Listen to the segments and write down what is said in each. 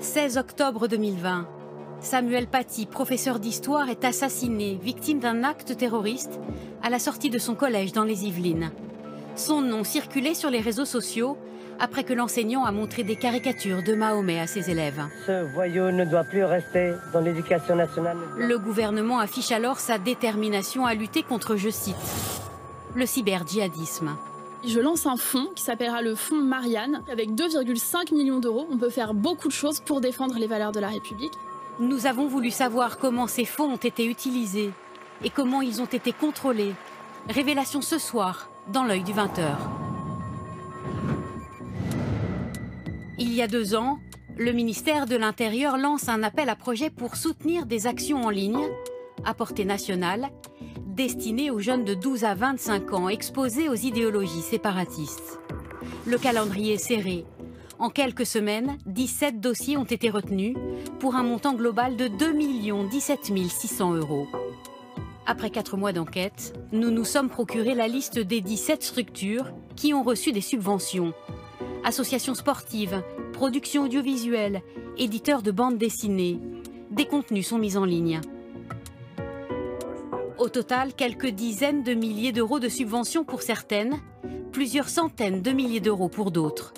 16 octobre 2020. Samuel Paty, professeur d'histoire, est assassiné, victime d'un acte terroriste, à la sortie de son collège dans les Yvelines. Son nom circulait sur les réseaux sociaux après que l'enseignant a montré des caricatures de Mahomet à ses élèves. Ce voyou ne doit plus rester dans l'éducation nationale. Le gouvernement affiche alors sa détermination à lutter contre, je cite, le cyber-djihadisme. Je lance un fonds qui s'appellera le fonds Marianne. Avec 2,5 millions d'euros, on peut faire beaucoup de choses pour défendre les valeurs de la République. Nous avons voulu savoir comment ces fonds ont été utilisés et comment ils ont été contrôlés. Révélation ce soir, dans l'œil du 20h. Il y a 2 ans, le ministère de l'Intérieur lance un appel à projet pour soutenir des actions en ligne, à portée nationale, destinées aux jeunes de 12 à 25 ans exposés aux idéologies séparatistes. Le calendrier est serré. En quelques semaines, 17 dossiers ont été retenus pour un montant global de 2 17 600 €. Après 4 mois d'enquête, nous nous sommes procuré la liste des 17 structures qui ont reçu des subventions. Associations sportives, productions audiovisuelles, éditeurs de bandes dessinées. Des contenus sont mis en ligne. Au total, quelques dizaines de milliers d'euros de subventions pour certaines, plusieurs centaines de milliers d'euros pour d'autres.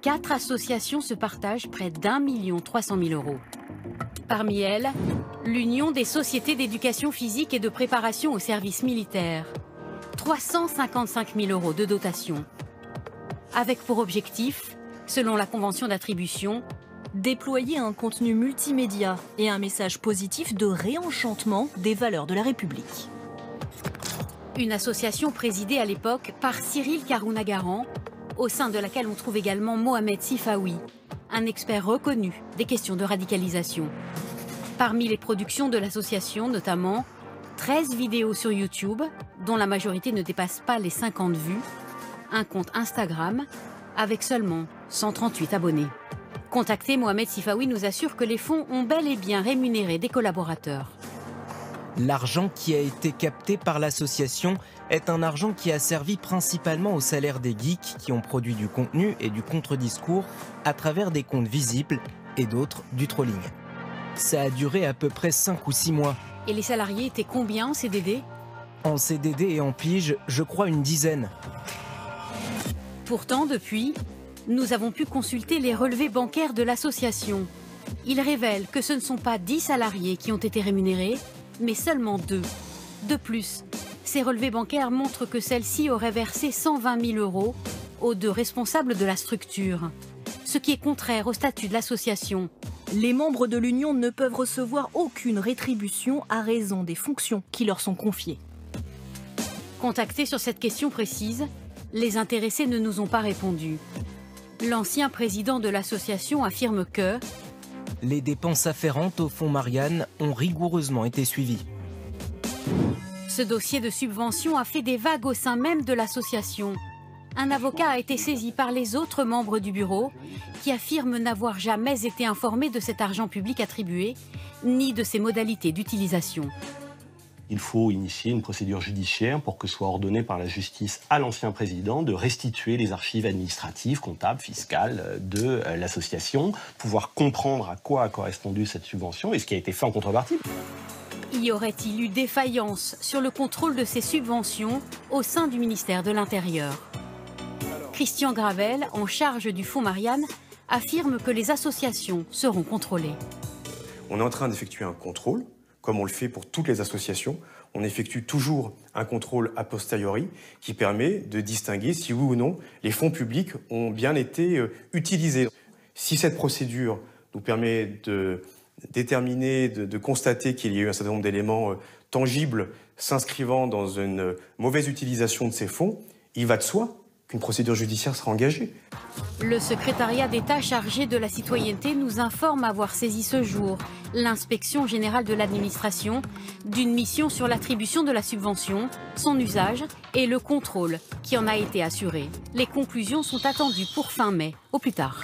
4 associations se partagent près d'1 300 000 €. Parmi elles, l'Union des sociétés d'éducation physique et de préparation au service militaire. 355 000 € de dotation. Avec pour objectif, selon la convention d'attribution, déployer un contenu multimédia et un message positif de réenchantement des valeurs de la République. Une association présidée à l'époque par Cyril Karounagaran, au sein de laquelle on trouve également Mohamed Sifaoui, un expert reconnu des questions de radicalisation. Parmi les productions de l'association, notamment 13 vidéos sur YouTube, dont la majorité ne dépasse pas les 50 vues, un compte Instagram avec seulement 138 abonnés. Contacté, Mohamed Sifaoui nous assure que les fonds ont bel et bien rémunéré des collaborateurs. L'argent qui a été capté par l'association est un argent qui a servi principalement au salaire des geeks qui ont produit du contenu et du contre-discours à travers des comptes visibles et d'autres du trolling. Ça a duré à peu près 5 ou 6 mois. Et les salariés étaient combien en CDD? En CDD et en pige, je crois une dizaine. Pourtant, depuis, nous avons pu consulter les relevés bancaires de l'association. Ils révèlent que ce ne sont pas 10 salariés qui ont été rémunérés, mais seulement 2. De plus, ces relevés bancaires montrent que celle-ci aurait versé 120 000 € aux 2 responsables de la structure, ce qui est contraire au statut de l'association. Les membres de l'Union ne peuvent recevoir aucune rétribution à raison des fonctions qui leur sont confiées. Contactés sur cette question précise, les intéressés ne nous ont pas répondu. L'ancien président de l'association affirme que les dépenses afférentes au fonds Marianne ont rigoureusement été suivies. Ce dossier de subvention a fait des vagues au sein même de l'association. Un avocat a été saisi par les autres membres du bureau qui affirment n'avoir jamais été informés de cet argent public attribué, ni de ses modalités d'utilisation. Il faut initier une procédure judiciaire pour que soit ordonné par la justice à l'ancien président de restituer les archives administratives, comptables, fiscales de l'association, pouvoir comprendre à quoi a correspondu cette subvention et ce qui a été fait en contrepartie. Y aurait-il eu défaillance sur le contrôle de ces subventions au sein du ministère de l'Intérieur? Christian Gravel, en charge du fonds Marianne, affirme que les associations seront contrôlées. On est en train d'effectuer un contrôle, comme on le fait pour toutes les associations. On effectue toujours un contrôle a posteriori qui permet de distinguer si oui ou non les fonds publics ont bien été utilisés. Si cette procédure nous permet de déterminer, de constater qu'il y a eu un certain nombre d'éléments tangibles s'inscrivant dans une mauvaise utilisation de ces fonds, il va de soi qu'une procédure judiciaire sera engagée. Le secrétariat d'État chargé de la citoyenneté nous informe avoir saisi ce jour l'inspection générale de l'administration d'une mission sur l'attribution de la subvention, son usage et le contrôle qui en a été assuré. Les conclusions sont attendues pour fin mai, au plus tard.